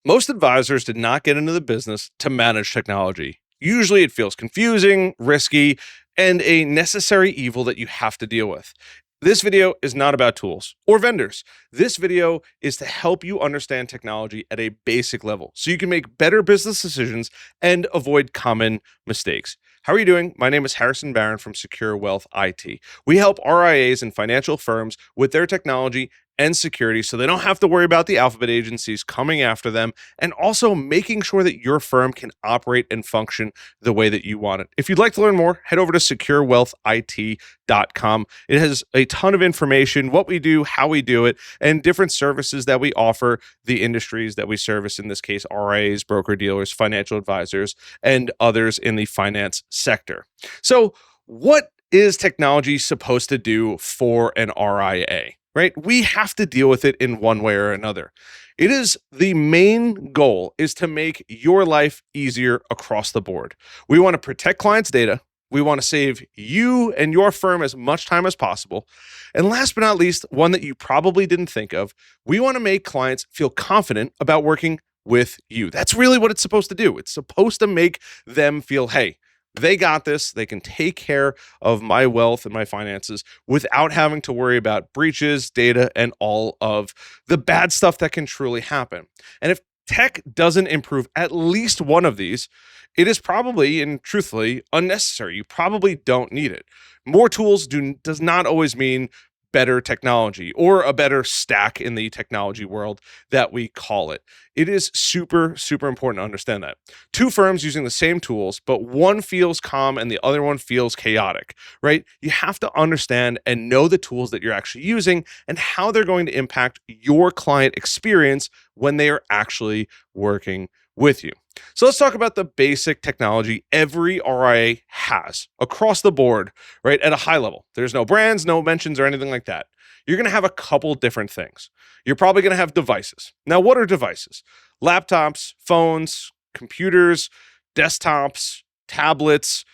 Most advisors did not get into the business to manage technology. Usually it feels confusing, risky, and a necessary evil that you have to deal with. This video is not about tools or vendors. This video is to help you understand technology at a basic level so you can make better business decisions and avoid common mistakes. How are you doing? My name is Harrison Barron from Secure Wealth IT. We help RIAs and financial firms with their technology and security so they don't have to worry about the alphabet agencies coming after them, and also making sure that your firm can operate and function the way that you want it. If you'd like to learn more, head over to securewealthit.com. It has a ton of information, what we do, how we do it, and different services that we offer the industries that we service, in this case, RIAs, broker-dealers, financial advisors, and others in the finance sector. So what is technology supposed to do for an RIA? Right? We have to deal with it in one way or another. It is the main goal is to make your life easier across the board. We want to protect clients' data. We want to save you and your firm as much time as possible. And last but not least, one that you probably didn't think of, we want to make clients feel confident about working with you. That's really what it's supposed to do. It's supposed to make them feel, hey, they got this. They can take care of my wealth and my finances without having to worry about breaches, data, and all of the bad stuff that can truly happen. And if tech doesn't improve at least one of these, it is probably and truthfully unnecessary. You probably don't need it. More tools does not always mean better technology or a better stack in the technology world that we call it. It is super, super important to understand that. Two firms using the same tools, but one feels calm and the other one feels chaotic, right? You have to understand and know the tools that you're actually using and how they're going to impact your client experience when they are actually working with you. So let's talk about the basic technology every RIA has across the board, right? At a high level. There's no brands, no mentions or anything like that. You're going to have a couple different things. You're probably going to have devices. Now, what are devices? Laptops, phones, computers, desktops, tablets,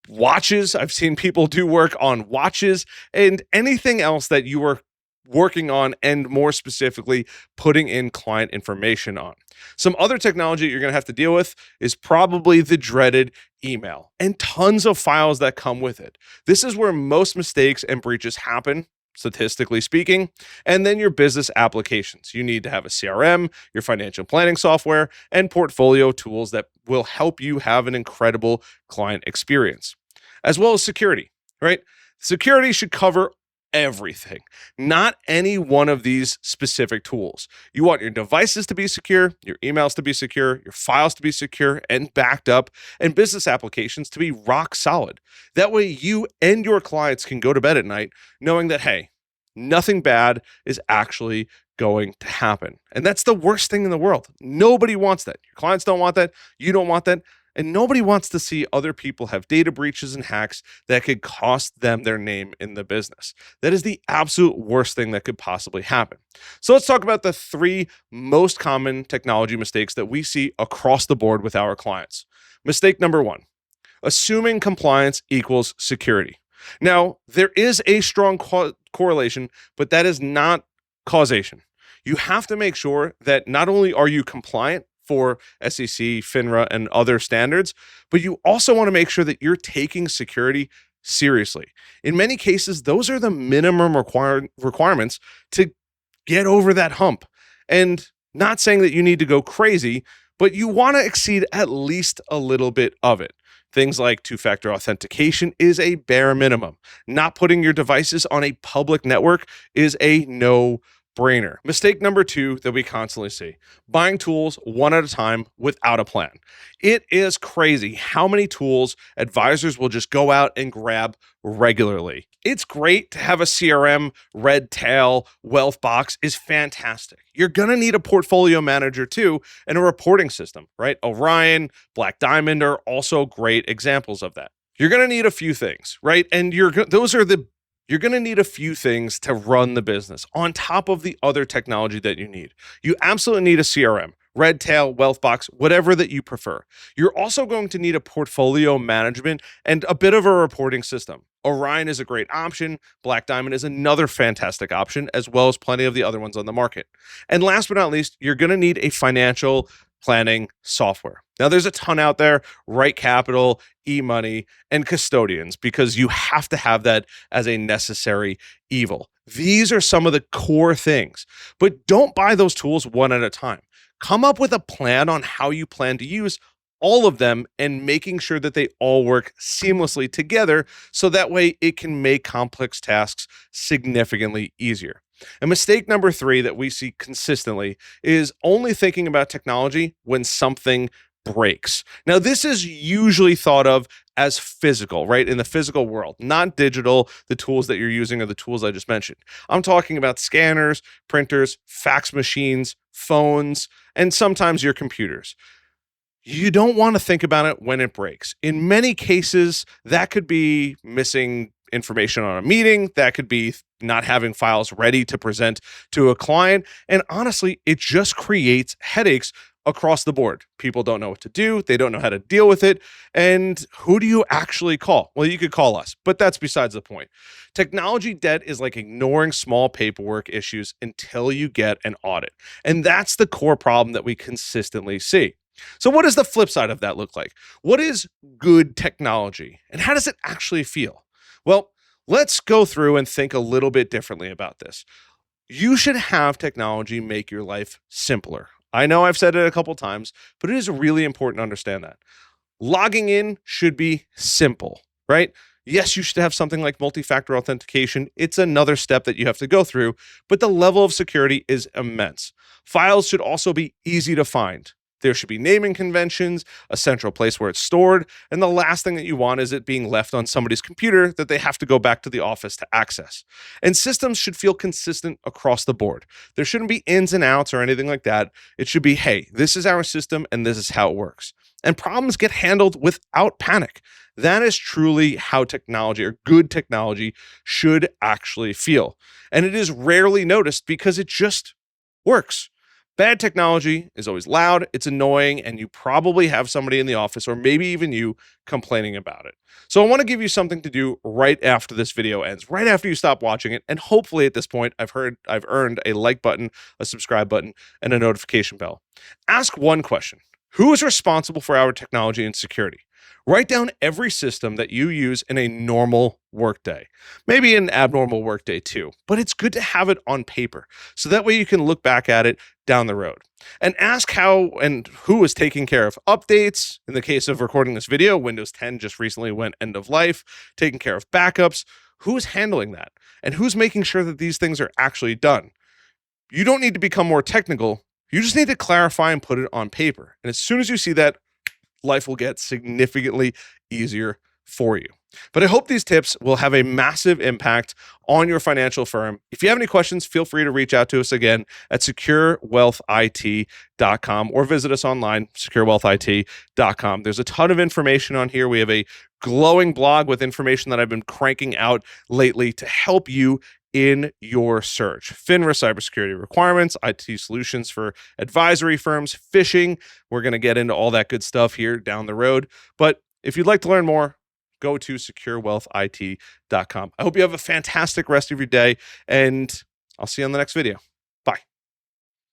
watches. I've seen people do work on watches and anything else that you are working on, and more specifically, putting in client information on. Some other technology you're going to have to deal with is probably the dreaded email and tons of files that come with it. This is where most mistakes and breaches happen, statistically speaking. And then your business applications. You need to have a CRM, your financial planning software, and portfolio tools that will help you have an incredible client experience, as well as security, right? Security should cover everything, not any one of these specific tools. You want your devices to be secure, your emails to be secure, your files to be secure and backed up, and business applications to be rock solid. That way you and your clients can go to bed at night knowing that, hey, nothing bad is actually going to happen. And that's the worst thing in the world. Nobody wants that. Your clients don't want that. You don't want that. And nobody wants to see other people have data breaches and hacks that could cost them their name in the business. That is the absolute worst thing that could possibly happen. So let's talk about the three most common technology mistakes that we see across the board with our clients. Mistake number one, assuming compliance equals security. Now, there is a strong correlation, but that is not causation. You have to make sure that not only are you compliant for SEC, FINRA, and other standards, but you also want to make sure that you're taking security seriously. In many cases, those are the minimum requirements to get over that hump. And not saying that you need to go crazy, but you want to exceed at least a little bit of it. Things like two-factor authentication is a bare minimum. Not putting your devices on a public network is a no-brainer. Mistake number two that we constantly see, buying tools one at a time without a plan. It is crazy how many tools advisors will just go out and grab regularly. It's great to have a CRM, Red Tail, Wealth Box is fantastic. You're going to need a portfolio manager too, and a reporting system, right? Orion, Black Diamond are also great examples of that. You're going to need a few things, right? And you're going to need a few things to run the business on top of the other technology that you need. You absolutely need a CRM, Red Tail, Wealth Box, whatever that you prefer. You're also going to need a portfolio management and a bit of a reporting system. Orion is a great option. Black Diamond is another fantastic option, as well as plenty of the other ones on the market. And last but not least, you're going to need a financial planning software. Now, there's a ton out there: Right Capital, eMoney, and Custodians, because you have to have that as a necessary evil. These are some of the core things, but don't buy those tools one at a time. Come up with a plan on how you plan to use all of them and making sure that they all work seamlessly together so that way it can make complex tasks significantly easier. And mistake number 3 that we see consistently is only thinking about technology when something breaks. Now, this is usually thought of as physical, right? In the physical world, not digital. The tools that you're using are the tools I just mentioned. I'm talking about scanners, printers, fax machines, phones, and sometimes your computers. You don't want to think about it when it breaks. In many cases, that could be missing information on a meeting, that could be not having files ready to present to a client. And honestly, it just creates headaches across the board. People don't know what to do, they don't know how to deal with it. And who do you actually call? Well, you could call us, but that's besides the point. Technology debt is like ignoring small paperwork issues until you get an audit. And that's the core problem that we consistently see. So, what does the flip side of that look like? What is good technology and how does it actually feel? Well, let's go through and think a little bit differently about this. You should have technology make your life simpler. I know I've said it a couple times, but it is really important to understand that. Logging in should be simple, right? Yes, you should have something like multi-factor authentication. It's another step that you have to go through, but the level of security is immense. Files should also be easy to find. There should be naming conventions, a central place where it's stored, and the last thing that you want is it being left on somebody's computer that they have to go back to the office to access. And systems should feel consistent across the board. There shouldn't be ins and outs or anything like that. It should be, hey, this is our system and this is how it works. And problems get handled without panic. That is truly how technology, or good technology, should actually feel. And it is rarely noticed because it just works. Bad technology is always loud, it's annoying, and you probably have somebody in the office or maybe even you complaining about it. So I want to give you something to do right after this video ends, right after you stop watching it. And hopefully at this point, I've earned a like button, a subscribe button, and a notification bell. Ask one question: who is responsible for our technology and security? Write down every system that you use in a normal workday, maybe an abnormal workday too, but it's good to have it on paper so that way you can look back at it down the road. And ask how and who is taking care of updates. In the case of recording this video, Windows 10 just recently went end of life, taking care of backups. Who's handling that? And who's making sure that these things are actually done? You don't need to become more technical. You just need to clarify and put it on paper. And as soon as you see that, life will get significantly easier for you. But I hope these tips will have a massive impact on your financial firm. If you have any questions, feel free to reach out to us again at securewealthit.com or visit us online, securewealthit.com. There's a ton of information on here. We have a glowing blog with information that I've been cranking out lately to help you in your search. FINRA cybersecurity requirements, IT solutions for advisory firms, phishing. We're going to get into all that good stuff here down the road. But if you'd like to learn more, go to securewealthit.com. I hope you have a fantastic rest of your day, and I'll see you on the next video.